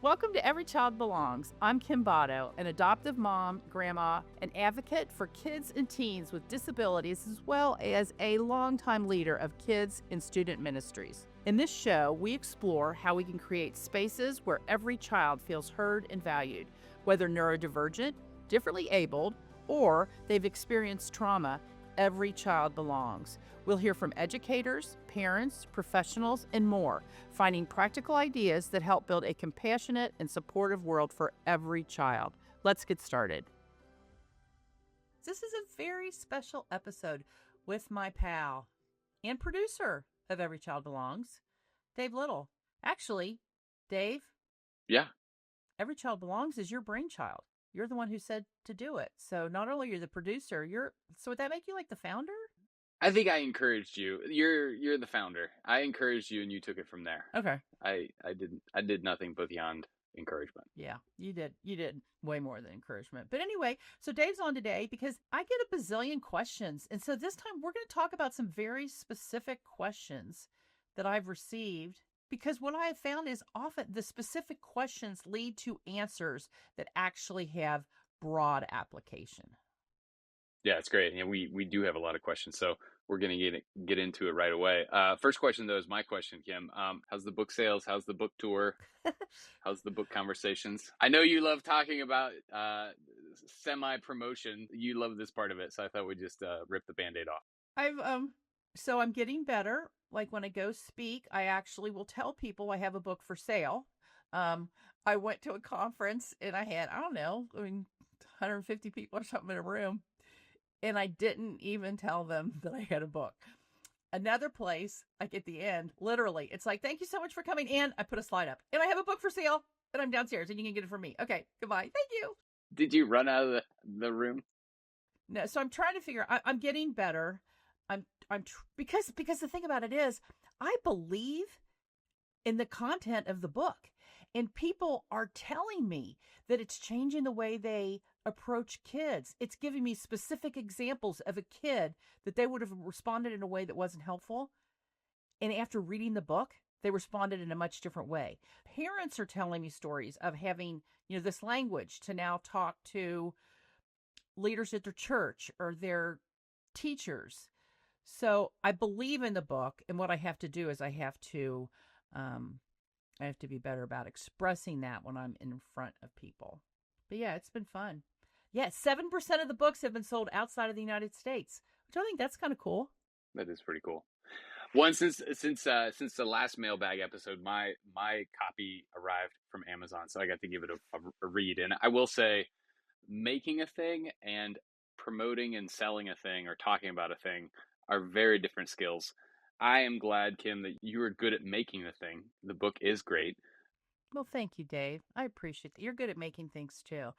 Welcome to Every Child Belongs. I'm Kim Botto, an adoptive mom, grandma, an advocate for kids and teens with disabilities, as well as a longtime leader of kids and student ministries. In this show, we explore how we can create spaces where every child feels heard and valued, whether neurodivergent, differently abled, or they've experienced trauma. Every child belongs. We'll hear from educators, parents, professionals, and more, finding practical ideas that help build a compassionate and supportive world for every child. Let's get started. This is a very special episode with my pal and producer of Every Child Belongs, Dave Little. Actually, Dave? Yeah. Every Child Belongs is your brainchild. You're the one who said to do it. So not only are you the producer, so would that make you like the founder? I think I encouraged you. You're the founder. I encouraged you and you took it from there. Okay. I did nothing but beyond encouragement. Yeah, you did way more than encouragement. But anyway, so Dave's on today because I get a bazillion questions. And so this time we're going to talk about some very specific questions that I've received, because what I have found is often the specific questions lead to answers that actually have broad application. Yeah, it's great. And we do have a lot of questions, so we're going to get into it right away. First question, though, is my question, Kim. How's the book sales? How's the book tour? How's the book conversations? I know you love talking about semi-promotion. You love this part of it, so I thought we'd just rip the Band-Aid off. So I'm getting better. Like when I go speak, I actually will tell people I have a book for sale. I went to a conference and I had, 150 people or something in a room. And I didn't even tell them that I had a book. Another place, like at the end, literally, it's like, thank you so much for coming in. I put a slide up and I have a book for sale and I'm downstairs and you can get it from me. Okay, goodbye. Thank you. Did you run out of the room? No, so I'm trying to figure, I'm getting better. Because the thing about it is, I believe in the content of the book, and people are telling me that it's changing the way they approach kids. It's giving me specific examples of a kid that they would have responded in a way that wasn't helpful. And after reading the book, they responded in a much different way. Parents are telling me stories of having, this language to now talk to leaders at their church or their teachers. So I believe in the book, and what I have to do is I have to be better about expressing that when I'm in front of people. But yeah, it's been fun. Yeah, 7% of the books have been sold outside of the United States, which I think that's kind of cool. That is pretty cool. One, since the last Mailbag episode, my copy arrived from Amazon, so I got to give it a read. And I will say, making a thing and promoting and selling a thing or talking about a thing are very different skills. I am glad, Kim, that you are good at making the thing. The book is great. Well, thank you, Dave. I appreciate that. You're good at making things too.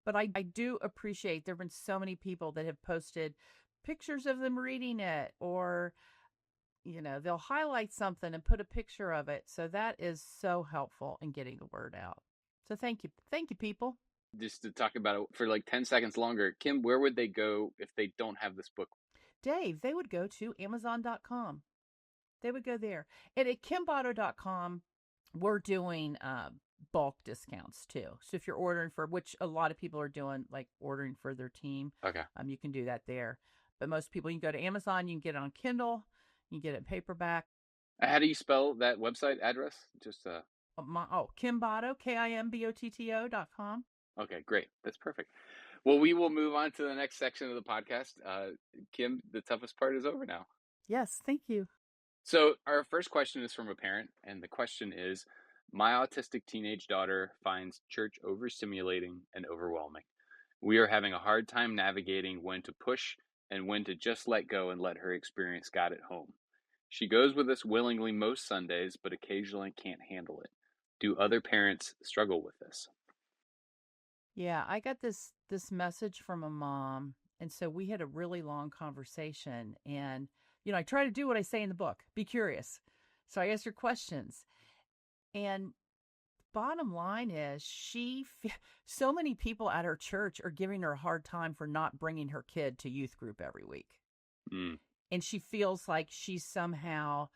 But I do appreciate there have been so many people that have posted pictures of them reading it, or, they'll highlight something and put a picture of it. So that is so helpful in getting the word out. So thank you. Thank you, people. Just to talk about it for like 10 seconds longer, Kim, where would they go if they don't have this book? Dave, they would go to Amazon.com. They would go there. And at KimBotto.com, we're doing bulk discounts too. So if you're ordering for, which a lot of people are doing, like ordering for their team, okay, you can do that there. But most people, you can go to Amazon, you can get it on Kindle, you can get it in paperback. How do you spell that website address? Just Kim Botto, KIMBOTTO.com. Okay, great. That's perfect. Well, we will move on to the next section of the podcast. Kim, the toughest part is over now. Yes, thank you. So our first question is from a parent, and the question is, my autistic teenage daughter finds church overstimulating and overwhelming. We are having a hard time navigating when to push and when to just let go and let her experience God at home. She goes with us willingly most Sundays, but occasionally can't handle it. Do other parents struggle with this? Yeah, I got this message from a mom, and so we had a really long conversation, and I try to do what I say in the book. Be curious. So I asked her questions. And bottom line is so many people at her church are giving her a hard time for not bringing her kid to youth group every week. Mm. And she feels like she's somehow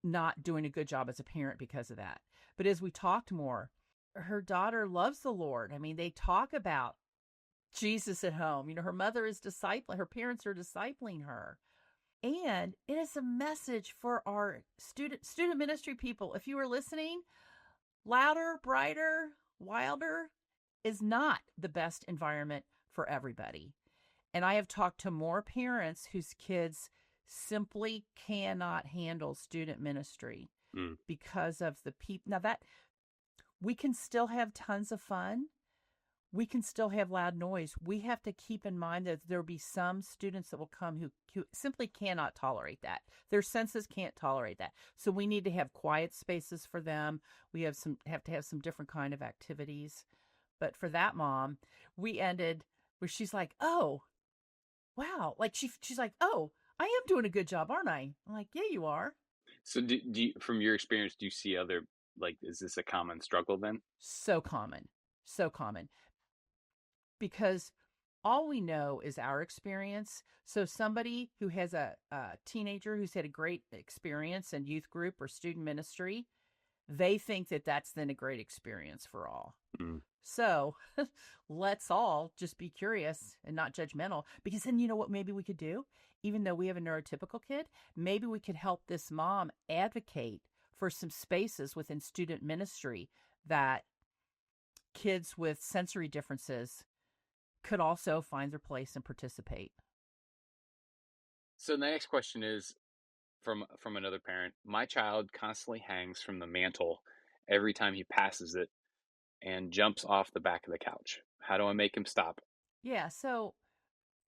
not doing a good job as a parent because of that. But as we talked more, her daughter loves the Lord. I mean, they talk about Jesus at home. Her mother is discipling, her parents are discipling her. And it is a message for our student ministry people. If you are listening, louder, brighter, wilder is not the best environment for everybody. And I have talked to more parents whose kids simply cannot handle student ministry because of the people. Now, that we can still have tons of fun. We can still have loud noise. We have to keep in mind that there'll be some students that will come who simply cannot tolerate that. Their senses can't tolerate that. So we need to have quiet spaces for them. We have to have some different kind of activities. But for that mom, we ended where she's like, "Oh, wow!" Like she's like, "Oh, I am doing a good job, aren't I?" I'm like, "Yeah, you are." So do you, from your experience, do you see other, like, is this a common struggle then? So common, so common. Because all we know is our experience. So somebody who has a teenager who's had a great experience in youth group or student ministry, they think that that's then a great experience for all. So let's all just be curious and not judgmental, because then you know what maybe we could do? Even though we have a neurotypical kid, maybe we could help this mom advocate for some spaces within student ministry that kids with sensory differences could also find their place and participate. So the next question is from another parent. My child constantly hangs from the mantle every time he passes it and jumps off the back of the couch. How do I make him stop? Yeah, so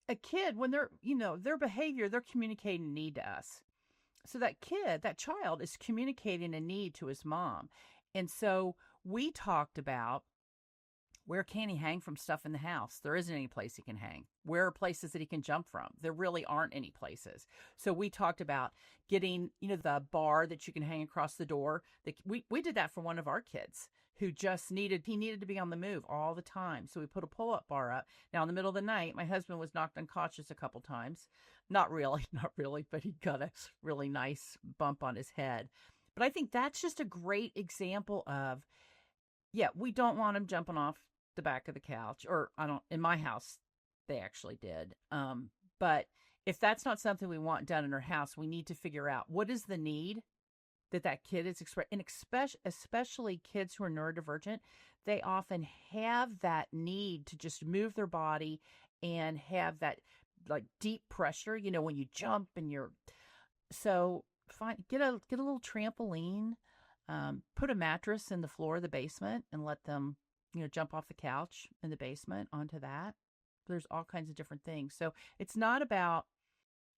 a kid, when they're, their behavior, they're communicating a need to us. So that child is communicating a need to his mom. And so we talked about, where can he hang from stuff in the house? There isn't any place he can hang. Where are places that he can jump from? There really aren't any places. So we talked about getting, the bar that you can hang across the door. We did that for one of our kids who just needed to be on the move all the time. So we put a pull-up bar up. Now, in the middle of the night, my husband was knocked unconscious a couple times. Not really, but he got a really nice bump on his head. But I think that's just a great example of, we don't want him jumping off the back of the couch, or in my house, they actually did. But if that's not something we want done in our house, we need to figure out what is the need that kid is expressing. And especially kids who are neurodivergent, they often have that need to just move their body and have that like deep pressure, when you jump and get a little trampoline, put a mattress in the floor of the basement and let them jump off the couch in the basement onto that. There's all kinds of different things. So it's not about,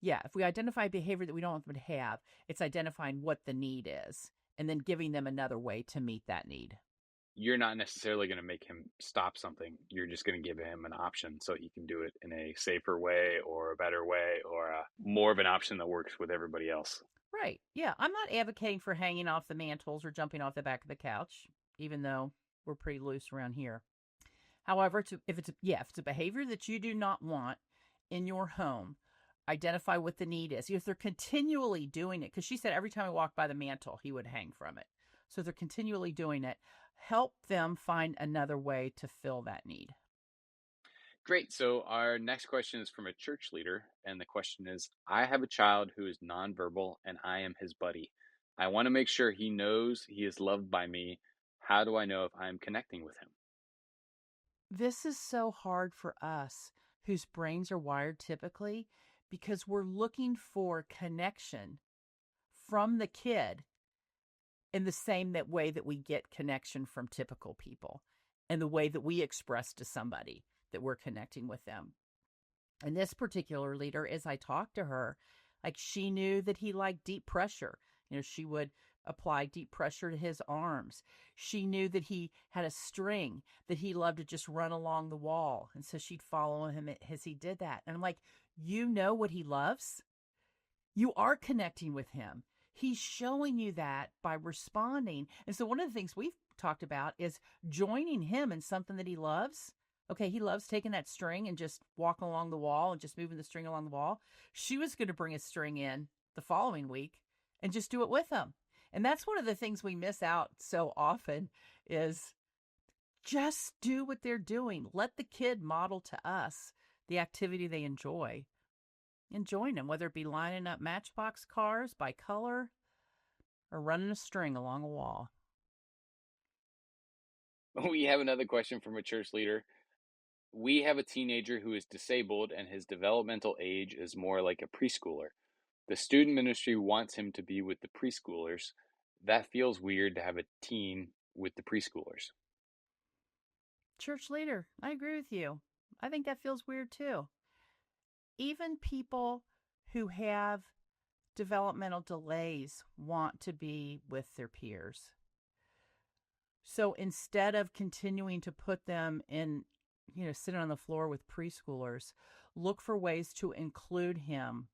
if we identify behavior that we don't want them to have, it's identifying what the need is and then giving them another way to meet that need. You're not necessarily going to make him stop something. You're just going to give him an option so he can do it in a safer way or a better way, or more of an option that works with everybody else. Right. Yeah. I'm not advocating for hanging off the mantles or jumping off the back of the couch, even though we're pretty loose around here. However, if it's a behavior that you do not want in your home, identify what the need is. If they're continually doing it, because she said every time I walked by the mantle, he would hang from it. So if they're continually doing it, help them find another way to fill that need. Great. So our next question is from a church leader. And the question is, I have a child who is nonverbal and I am his buddy. I want to make sure he knows he is loved by me. How do I know if I'm connecting with him? This is so hard for us whose brains are wired typically, because we're looking for connection from the kid in the same way that we get connection from typical people, and the way that we express to somebody that we're connecting with them. And this particular leader, as I talked to her, like, she knew that he liked deep pressure. She would apply deep pressure to his arms. She knew that he had a string that he loved to just run along the wall. And so she'd follow him as he did that. And I'm like, you know what he loves? You are connecting with him. He's showing you that by responding. And so one of the things we've talked about is joining him in something that he loves. Okay, he loves taking that string and just walking along the wall and just moving the string along the wall. She was going to bring a string in the following week and just do it with him. And that's one of the things we miss out so often is Just do what they're doing. Let the kid model to us the activity they enjoy. And join them, whether it be lining up matchbox cars by color or running a string along a wall. We have another question from a church leader. We have a teenager who is disabled and his developmental age is more like a preschooler. The student ministry wants him to be with the preschoolers. That feels weird to have a teen with the preschoolers. Church leader, I agree with you. I think that feels weird too. Even people who have developmental delays want to be with their peers. So instead of continuing to put them in, sitting on the floor with preschoolers, look for ways to include him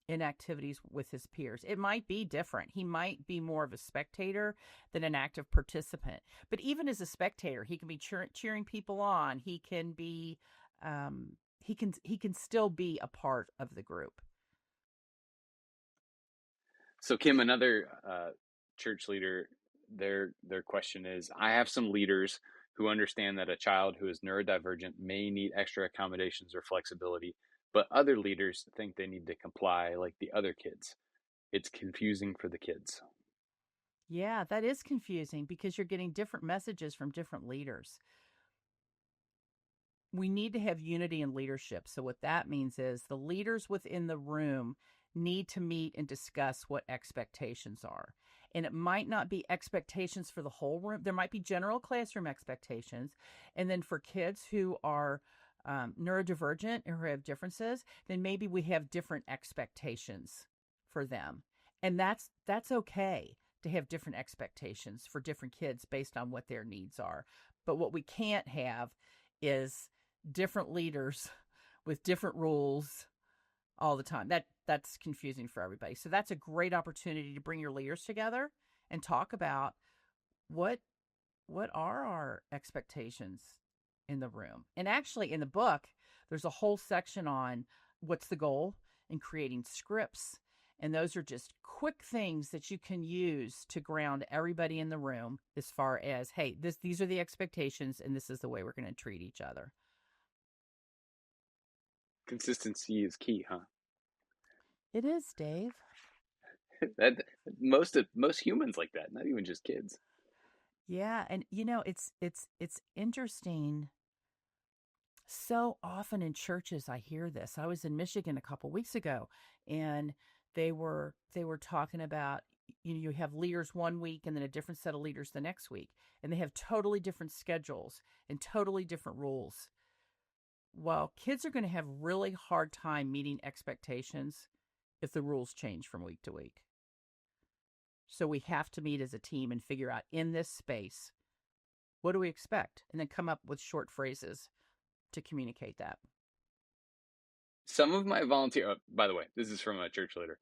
in activities with his peers. It might be different. He might be more of a spectator than an active participant. But even as a spectator, he can be cheering people on. He can be, he can still be a part of the group. So Kim, another church leader, their question is, I have some leaders who understand that a child who is neurodivergent may need extra accommodations or flexibility, but other leaders think they need to comply like the other kids. It's confusing for the kids. Yeah, that is confusing because you're getting different messages from different leaders. We need to have unity in leadership. So what that means is the leaders within the room need to meet and discuss what expectations are. And it might not be expectations for the whole room. There might be general classroom expectations. And then for kids who are neurodivergent or who have differences, then maybe we have different expectations for them. And that's okay to have different expectations for different kids based on what their needs are. But what we can't have is different leaders with different rules all the time. That's confusing for everybody. So that's a great opportunity to bring your leaders together and talk about what are our expectations in the room. And actually in the book, there's a whole section on what's the goal and creating scripts. And those are just quick things that you can use to ground everybody in the room as far as, hey, these are the expectations and this is the way we're going to treat each other. Consistency is key, huh? It is, Dave. That most humans like that, not even just kids. Yeah, and it's interesting. So often in churches I hear this. I was in Michigan a couple weeks ago and they were talking about you have leaders one week and then a different set of leaders the next week, and they have totally different schedules and totally different rules. Well, kids are going to have really hard time meeting expectations if the rules change from week to week. So we have to meet as a team and figure out in this space, what do we expect? And then come up with short phrases to communicate that. Some of my by the way, this is from a church leader.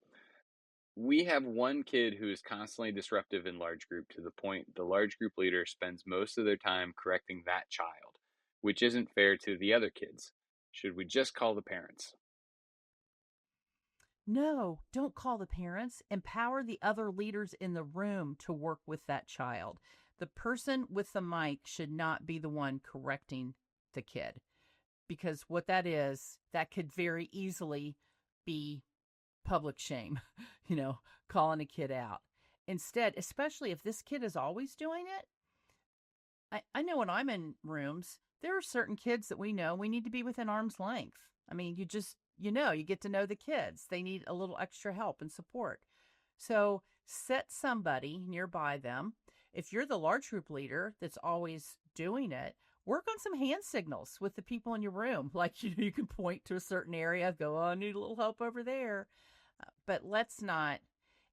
We have one kid who is constantly disruptive in large group to the point the large group leader spends most of their time correcting that child, which isn't fair to the other kids. Should we just call the parents? No, don't call the parents. Empower the other leaders in the room to work with that child. The person with the mic should not be the one correcting the kid, because what that is, that could very easily be public shame, calling a kid out. Instead, especially if this kid is always doing it, I know when I'm in rooms, there are certain kids that we know we need to be within arm's length. I mean, you get to know the kids. They need a little extra help and support. So set somebody nearby them. If you're the large group leader that's always doing it, work on some hand signals with the people in your room. Like you can point to a certain area, go, oh, I need a little help over there. But let's not,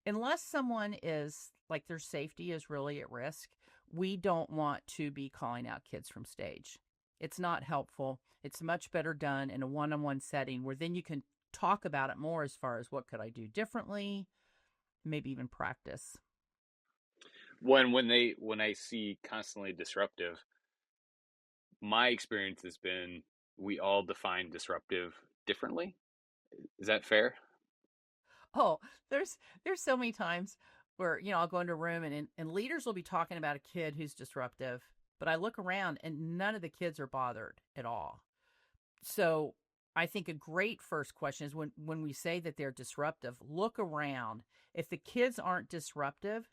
unless someone is like their safety is really at risk, we don't want to be calling out kids from stage. It's not helpful. It's much better done in a one-on-one setting where then you can talk about it more as far as what could I do differently, maybe even practice. When I see constantly disruptive, my experience has been we all define disruptive differently. Is that fair? Oh, there's so many times where I'll go into a room and leaders will be talking about a kid who's disruptive, but I look around and none of the kids are bothered at all. So I think a great first question is when we say that they're disruptive, look around. If the kids aren't disruptive,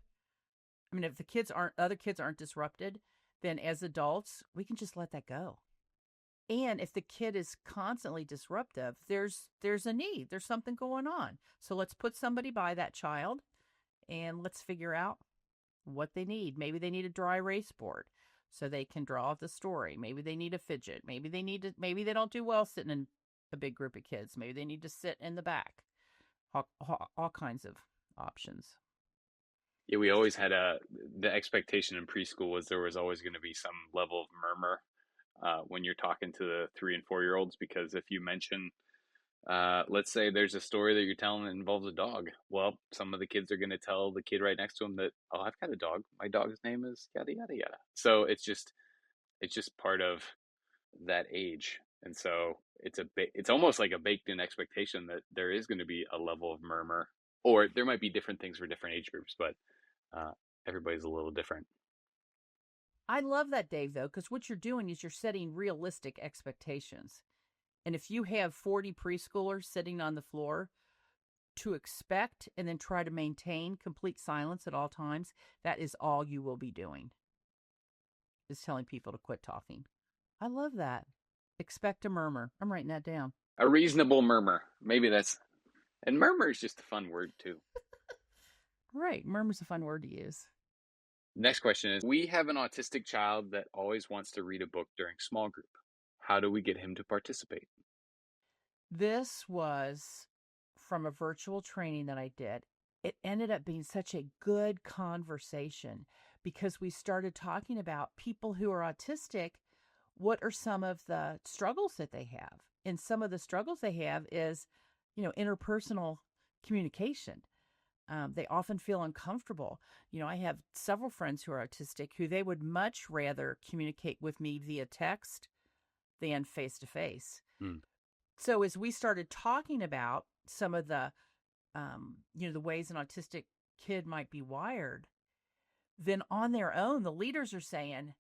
if other kids aren't disrupted, then as adults, we can just let that go. And if the kid is constantly disruptive, there's a need. There's something going on. So let's put somebody by that child and let's figure out what they need. Maybe they need a dry erase board so they can draw the story. Maybe they need a fidget. Maybe they don't do well sitting in a big group of kids. Maybe they need to sit in the back. All kinds of options. Yeah, we always had the expectation in preschool was there was always going to be some level of murmur when you're talking to the 3 and 4 year olds, because if you mention, let's say there's a story that you're telling that involves a dog, well, some of the kids are going to tell the kid right next to them that, oh, I've got a dog. My dog's name is yada yada yada. So it's just part of that age, and so it's almost like a baked in expectation that there is going to be a level of murmur, or there might be different things for different age groups, but everybody's a little different. I love that, Dave, though, because what you're doing is you're setting realistic expectations. And if you have 40 preschoolers sitting on the floor, to expect and then try to maintain complete silence at all times, that is all you will be doing, is telling people to quit talking. I love that. Expect a murmur. I'm writing that down. A reasonable murmur. Maybe and murmur is just a fun word too. Right. Murmur's a fun word to use. Next question is, we have an autistic child that always wants to read a book during small group. How do we get him to participate? This was from a virtual training that I did. It ended up being such a good conversation because we started talking about people who are autistic. What are some of the struggles that they have? And some of the struggles they have is, interpersonal communication. They often feel uncomfortable. I have several friends who are autistic who they would much rather communicate with me via text than face to face. So as we started talking about some of the, the ways an autistic kid might be wired, then on their own, the leaders are saying,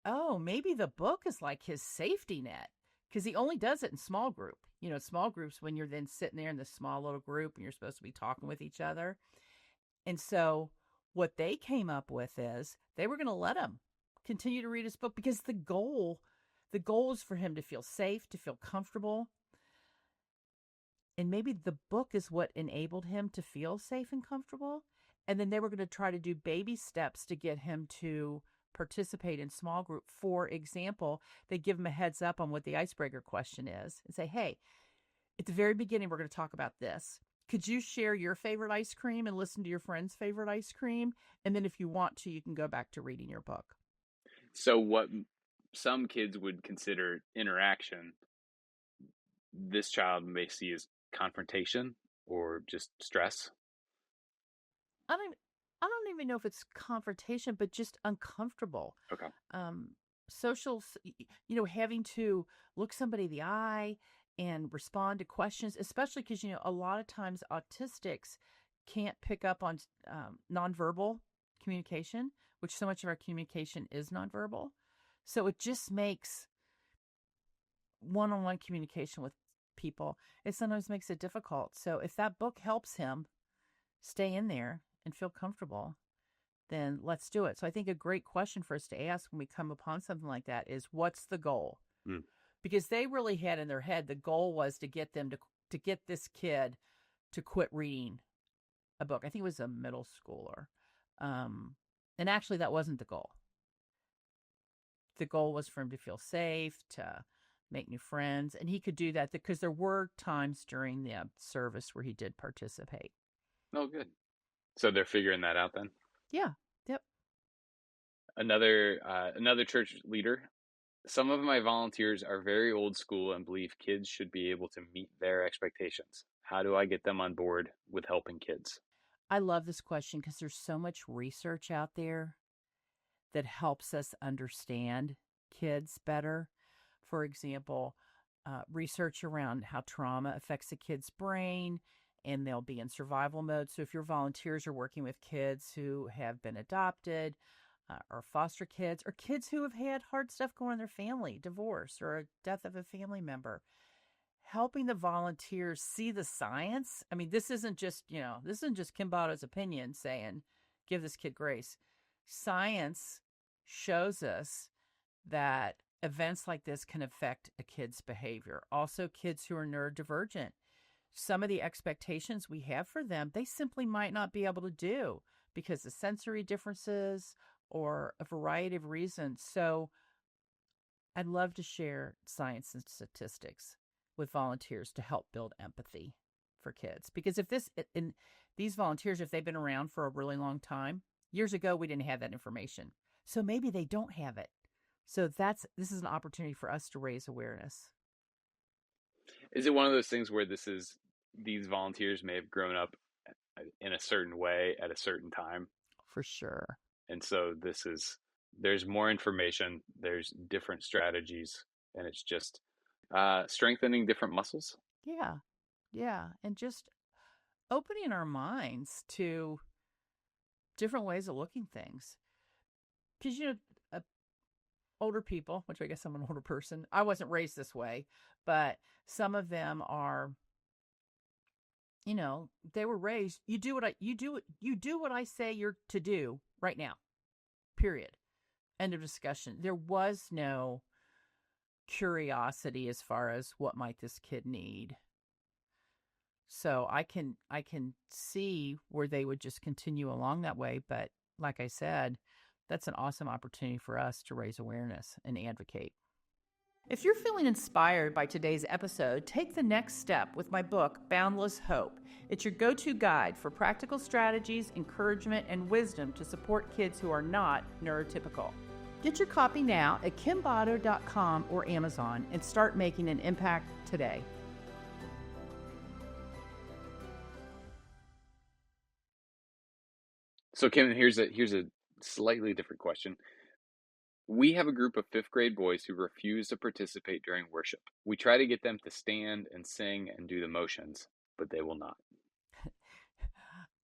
oh, maybe the book is like his safety net, because he only does it in small group. Small groups, when you're then sitting there in this small little group and you're supposed to be talking with each other. And so what they came up with is they were going to let him continue to read his book because the goal is for him to feel safe, to feel comfortable. And maybe the book is what enabled him to feel safe and comfortable. And then they were going to try to do baby steps to get him to participate in small group. For example, they give him a heads up on what the icebreaker question is and say, hey, at the very beginning, we're going to talk about this. Could you share your favorite ice cream and listen to your friend's favorite ice cream? And then if you want to, you can go back to reading your book. So what some kids would consider interaction, this child may see as confrontation or just stress. I don't even know if it's confrontation, but just uncomfortable. Okay. Social, having to look somebody in the eye and respond to questions, especially because, a lot of times autistics can't pick up on nonverbal communication, which so much of our communication is nonverbal. So it just makes one-on-one communication with people, it sometimes makes it difficult. So if that book helps him stay in there and feel comfortable, then let's do it. So I think a great question for us to ask when we come upon something like that is, what's the goal? Because they really had in their head, the goal was to get them to get this kid to quit reading a book. I think it was a middle schooler. And actually that wasn't the goal. The goal was for him to feel safe, to make new friends. And he could do that because there were times during the service where he did participate. Oh, good. So they're figuring that out then? Yeah. Yep. Another church leader. Some of my volunteers are very old school and believe kids should be able to meet their expectations. How do I get them on board with helping kids? I love this question because there's so much research out there that helps us understand kids better. For example, research around how trauma affects a kid's brain, and they'll be in survival mode. So if your volunteers are working with kids who have been adopted, or foster kids, or kids who have had hard stuff going on in their family, divorce or a death of a family member. Helping the volunteers see the science. I mean, this isn't just Kim Botto's opinion saying, give this kid grace. Science shows us that events like this can affect a kid's behavior. Also, kids who are neurodivergent, some of the expectations we have for them, they simply might not be able to do because of sensory differences or a variety of reasons. So I'd love to share science and statistics with volunteers to help build empathy for kids. Because if these volunteers, if they've been around for a really long time, years ago, we didn't have that information. So maybe they don't have it. So this is an opportunity for us to raise awareness. Is it one of those things where these volunteers may have grown up in a certain way at a certain time? For sure. And so there's more information, there's different strategies, and it's just strengthening different muscles. Yeah. And just opening our minds to different ways of looking things. Because, older people, which I guess I'm an older person, I wasn't raised this way, but some of them are, they were raised, you do what I say you're to do right now, period. End of discussion. There was no curiosity as far as what might this kid need. So I can see where they would just continue along that way. But like I said, that's an awesome opportunity for us to raise awareness and advocate. If you're feeling inspired by today's episode, take the next step with my book, Boundless Hope. It's your go-to guide for practical strategies, encouragement, and wisdom to support kids who are not neurotypical. Get your copy now at kimbotto.com or Amazon and start making an impact today. So Kim, here's a slightly different question. We have a group of 5th grade boys who refuse to participate during worship. We try to get them to stand and sing and do the motions, but they will not.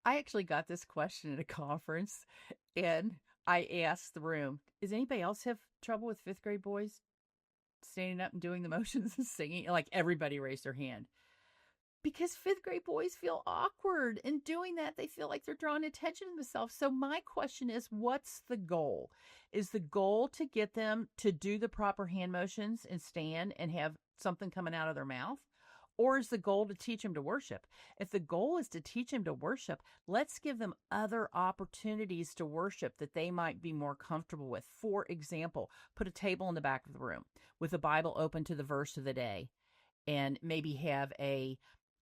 I actually got this question at a conference, and I asked the room, does anybody else have trouble with 5th grade boys standing up and doing the motions and singing? Like, everybody raised their hand. Because 5th grade boys feel awkward in doing that. They feel like they're drawing attention to themselves. So my question is, what's the goal? Is the goal to get them to do the proper hand motions and stand and have something coming out of their mouth? Or is the goal to teach them to worship? If the goal is to teach them to worship, let's give them other opportunities to worship that they might be more comfortable with. For example, put a table in the back of the room with a Bible open to the verse of the day, and maybe have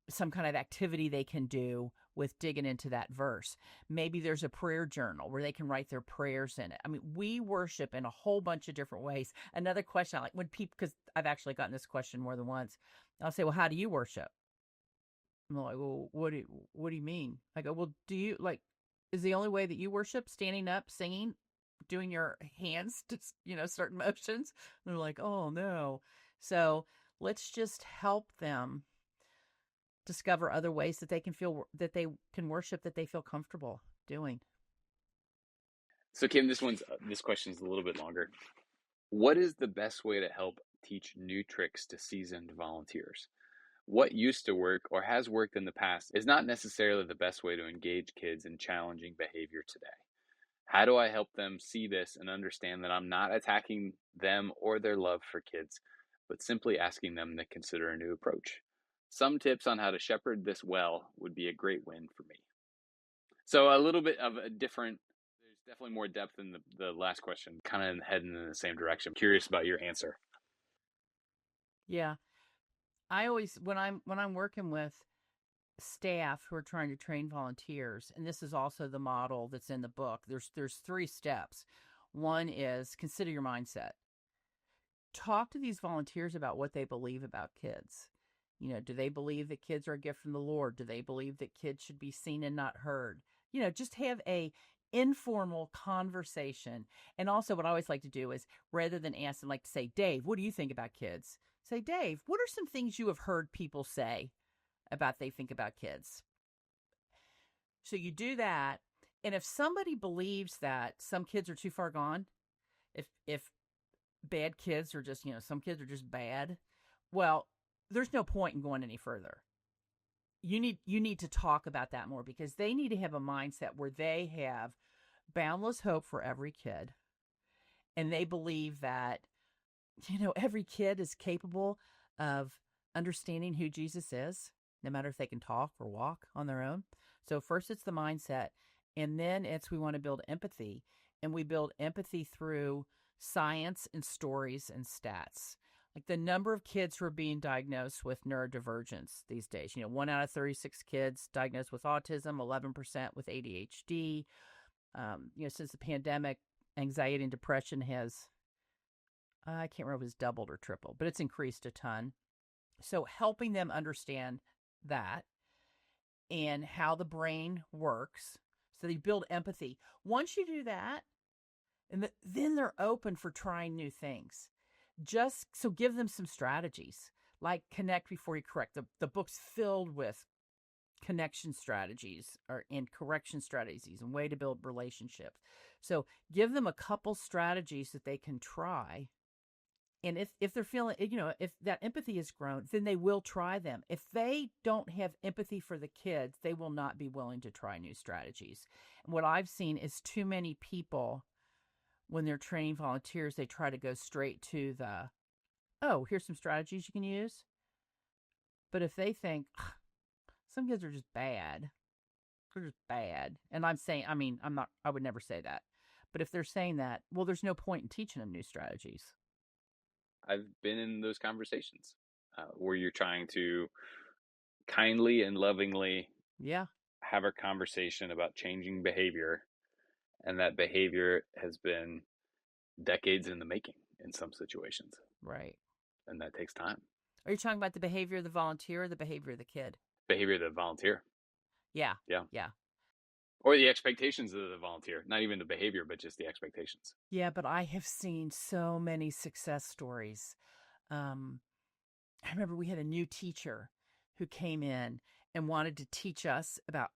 some kind of activity they can do with digging into that verse. Maybe there's a prayer journal where they can write their prayers in it. I mean, we worship in a whole bunch of different ways. Another question I like when people, because I've actually gotten this question more than once, I'll say, well, how do you worship? I'm like, well, what do you mean? I go, well, do you is the only way that you worship standing up, singing, doing your hands to, certain motions? And they're like, oh no. So let's just help them discover other ways that they can feel that they can worship, that they feel comfortable doing. So Kim, this question's a little bit longer. What is the best way to help teach new tricks to seasoned volunteers? What used to work or has worked in the past is not necessarily the best way to engage kids in challenging behavior today. How do I help them see this and understand that I'm not attacking them or their love for kids, but simply asking them to consider a new approach? Some tips on how to shepherd this well would be a great win for me. So a little bit of a different, there's definitely more depth in the last question, kind of heading in the same direction. I'm curious about your answer. Yeah. I always, when I'm working with staff who are trying to train volunteers, and this is also the model that's in the book, there's 3 steps. One is consider your mindset. Talk to these volunteers about what they believe about kids. Do they believe that kids are a gift from the Lord? Do they believe that kids should be seen and not heard? Just have a informal conversation. And also what I always like to do is, rather than ask them, like to say, Dave, what do you think about kids? Say, Dave, what are some things you have heard people say about they think about kids? So you do that, And if somebody believes that some kids are too far gone, if bad kids are just, some kids are just bad, well, there's no point in going any further. You need to talk about that more, because they need to have a mindset where they have boundless hope for every kid, and they believe that every kid is capable of understanding who Jesus is, no matter if they can talk or walk on their own. So first it's the mindset, and then we want to build empathy, and we build empathy through science and stories and stats. Like the number of kids who are being diagnosed with neurodivergence these days. 1 out of 36 kids diagnosed with autism, 11% with ADHD. Since the pandemic, anxiety and depression has, I can't remember if it's doubled or tripled, but it's increased a ton. So helping them understand that and how the brain works, so they build empathy. Once you do that, then they're open for trying new things. Just so give them some strategies, like connect before you correct. The book's filled with connection strategies and correction strategies and way to build relationships. So give them a couple strategies that they can try. And if they're feeling, if that empathy is grown, then they will try them. If they don't have empathy for the kids, they will not be willing to try new strategies. And what I've seen is too many people, when they're training volunteers, they try to go straight to here's some strategies you can use. But if they think, some kids are just bad, they're just bad. And I'm saying, I would never say that. But if they're saying that, well, there's no point in teaching them new strategies. I've been in those conversations where you're trying to kindly and lovingly have a conversation about changing behavior, and that behavior has been decades in the making in some situations. Right. And that takes time. Are you talking about the behavior of the volunteer or the behavior of the kid? Behavior of the volunteer. Yeah. Or the expectations of the volunteer. Not even the behavior, but just the expectations. Yeah, but I have seen so many success stories. I remember we had a new teacher who came in and wanted to teach us about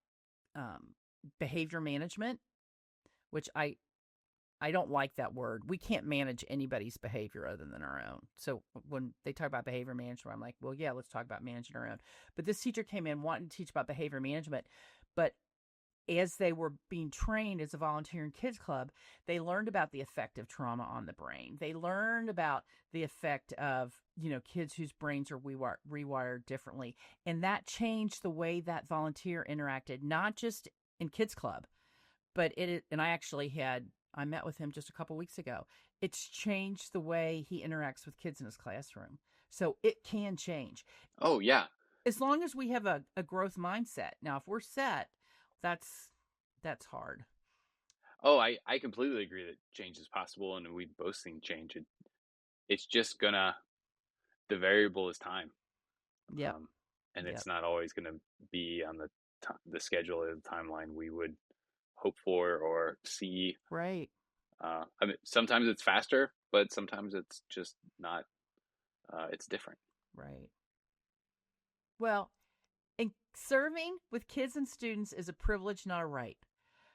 behavior management, which I don't like that word. We can't manage anybody's behavior other than our own. So when they talk about behavior management, I'm like, well, yeah, let's talk about managing our own. But this teacher came in wanting to teach about behavior management. But as they were being trained as a volunteer in Kids Club, they learned about the effect of trauma on the brain. They learned about the effect of, kids whose brains are rewired differently. And that changed the way that volunteer interacted, not just in Kids Club, but I met with him just a couple weeks ago. It's changed the way he interacts with kids in his classroom. So it can change. Oh, yeah. As long as we have a growth mindset. Now, if we're set, that's hard. Oh, I completely agree that change is possible, and we've both seen change. It's just the variable is time. Yeah. And it's not always gonna be on the schedule or the timeline we would hope for or see. Right. Sometimes it's faster, but sometimes it's just not. It's different. Right. Well, and serving with kids and students is a privilege, not a right.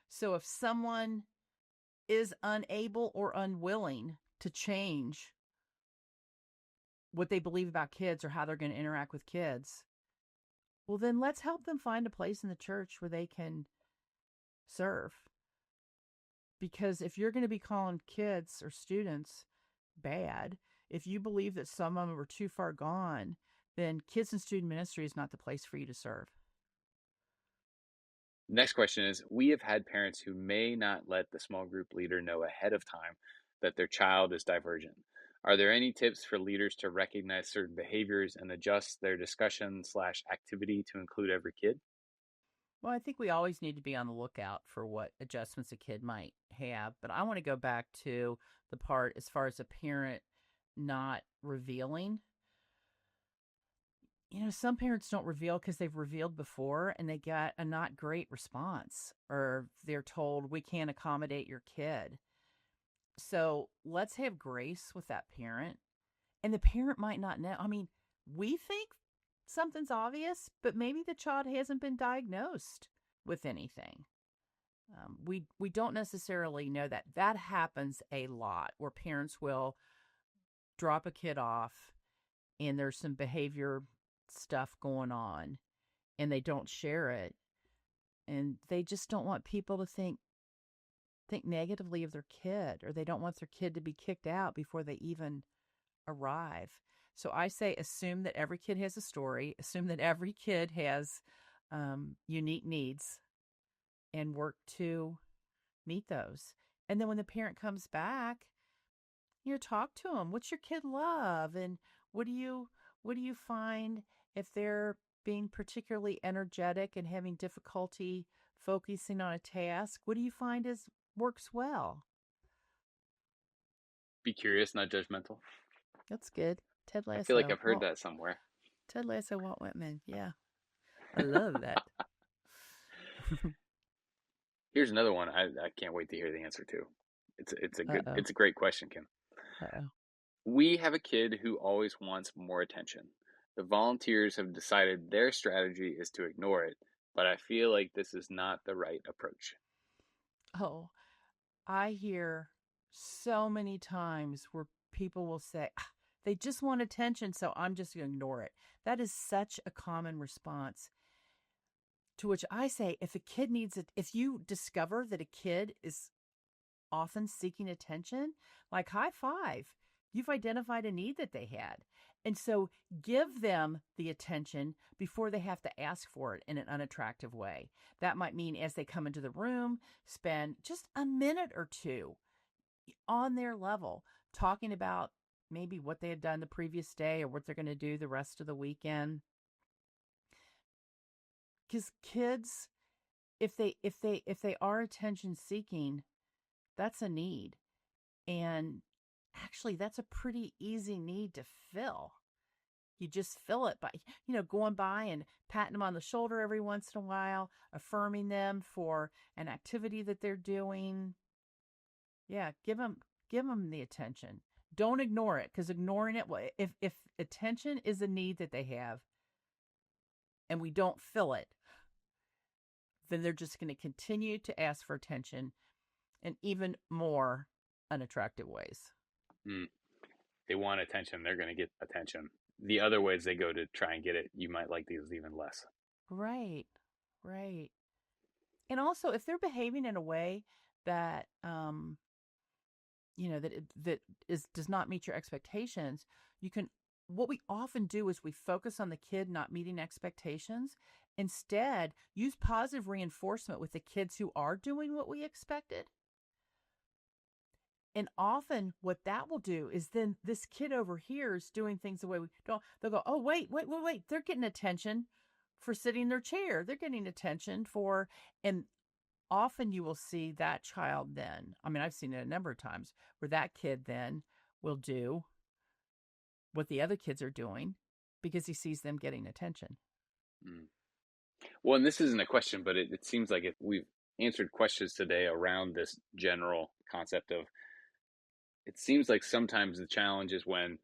So if someone is unable or unwilling to change what they believe about kids or how they're going to interact with kids, well, then let's help them find a place in the church where they can serve. Because if you're going to be calling kids or students bad, if you believe that some of them are too far gone, then kids and student ministry is not the place for you to serve. Next question is, we have had parents who may not let the small group leader know ahead of time that their child is divergent. Are there any tips for leaders to recognize certain behaviors and adjust their discussion/activity to include every kid? Well, I think we always need to be on the lookout for what adjustments a kid might have. But I want to go back to the part as far as a parent not revealing. Some parents don't reveal because they've revealed before and they get a not great response, or they're told, we can't accommodate your kid. So let's have grace with that parent. And the parent might not know. We think something's obvious, but maybe the child hasn't been diagnosed with anything. We don't necessarily know that. That happens a lot where parents will drop a kid off and there's some behavior stuff going on and they don't share it, and they just don't want people to think negatively of their kid, or they don't want their kid to be kicked out before they even arrive. So I say assume that every kid has a story, assume that every kid has unique needs, and work to meet those. And then when the parent comes back, talk to them. What's your kid love? And what do you find if they're being particularly energetic and having difficulty focusing on a task? What do you find works well? Be curious, not judgmental. That's good. Ted Lasso. I feel like I've heard that somewhere. Ted Lasso, Walt Whitman. Yeah. I love that. Here's another one I can't wait to hear the answer to. It's a great question, Kim. We have a kid who always wants more attention. The volunteers have decided their strategy is to ignore it, but I feel like this is not the right approach. Oh, I hear so many times where people will say, they just want attention, so I'm just going to ignore it. That is such a common response. To which I say, if a kid needs it, if you discover that a kid is often seeking attention, like high five, you've identified a need that they had. And so give them the attention before they have to ask for it in an unattractive way. That might mean as they come into the room, spend just a minute or two on their level, talking about maybe what they had done the previous day or what they're going to do the rest of the weekend. Because kids, if they are attention seeking, that's a need. And actually, that's a pretty easy need to fill. You just fill it by, going by and patting them on the shoulder every once in a while, affirming them for an activity that they're doing. Yeah, give them the attention. Don't ignore it, because ignoring it, if attention is a need that they have and we don't fill it, then they're just going to continue to ask for attention in even more unattractive ways. They want attention. They're going to get attention. The other ways they go to try and get it, you might like these even less. Right. And also, if they're behaving in a way that, does not meet your expectations, what we often do is we focus on the kid not meeting expectations. Instead, use positive reinforcement with the kids who are doing what we expected. And often what that will do is then this kid over here is doing things the way we don't. They'll go, oh, wait. They're getting attention for sitting in their chair. They're getting attention for, and often you will see that child then, I've seen it a number of times, where that kid then will do what the other kids are doing because he sees them getting attention. Well, and this isn't a question, but it seems like we've answered questions today around this general concept of, it seems like sometimes the challenge is when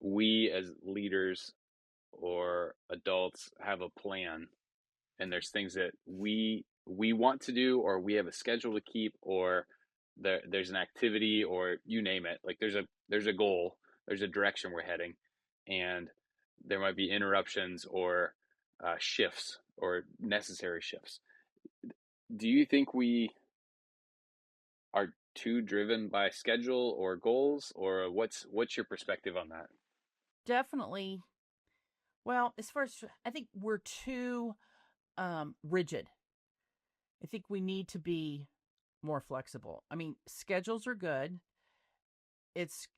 we as leaders or adults have a plan and there's things that we want to do, or we have a schedule to keep, or there's an activity, or you name it. Like there's a goal, there's a direction we're heading, and there might be interruptions or shifts or necessary shifts. Do you think we are too driven by schedule or goals, or what's your perspective on that? Definitely. Well, as far as, I think we're too rigid. I think we need to be more flexible. Schedules are good. It's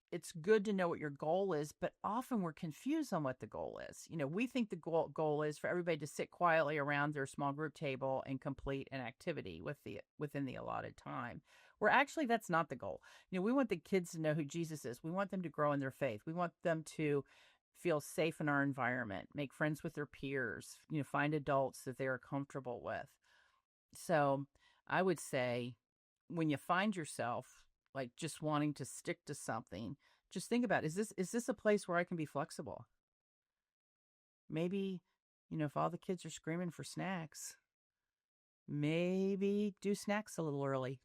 good to know what your goal is, but often we're confused on what the goal is. We think the goal is for everybody to sit quietly around their small group table and complete an activity within the allotted time. Where actually that's not the goal. We want the kids to know who Jesus is. We want them to grow in their faith. We want them to feel safe in our environment, make friends with their peers, find adults that they are comfortable with. So I would say when you find yourself like just wanting to stick to something, just think about, is this a place where I can be flexible? Maybe, if all the kids are screaming for snacks, maybe do snacks a little early.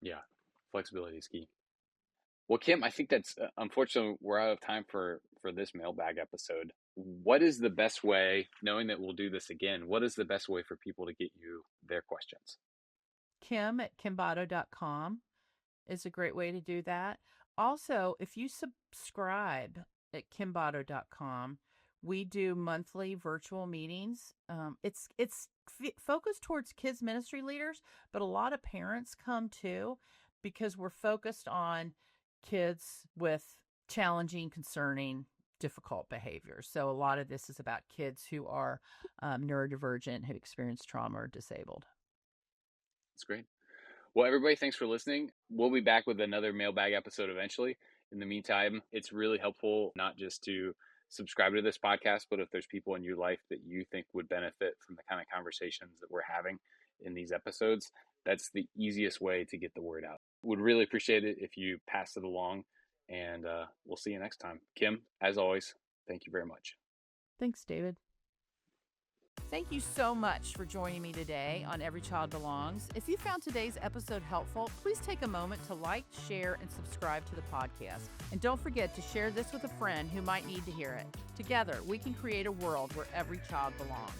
Yeah, flexibility is key. Well, Kim, I think that's unfortunately we're out of time for this mailbag episode. What is the best way, knowing that we'll do this again, what is the best way for people to get you their questions? Kim at kimbotto.com is a great way to do that. Also, if you subscribe at kimbotto.com, we do monthly virtual meetings. It's focused towards kids ministry leaders, but a lot of parents come too because we're focused on kids with challenging, concerning, difficult behaviors. So a lot of this is about kids who are neurodivergent, who experience trauma or disabled. That's great. Well, everybody, thanks for listening. We'll be back with another mailbag episode eventually. In the meantime, it's really helpful not just to subscribe to this podcast, but if there's people in your life that you think would benefit from the kind of conversations that we're having in these episodes, that's the easiest way to get the word out. Would really appreciate it if you pass it along, and we'll see you next time. Kim, as always, thank you very much. Thanks, David. Thank you so much for joining me today on Every Child Belongs. If you found today's episode helpful, please take a moment to like, share, and subscribe to the podcast. And don't forget to share this with a friend who might need to hear it. Together, we can create a world where every child belongs.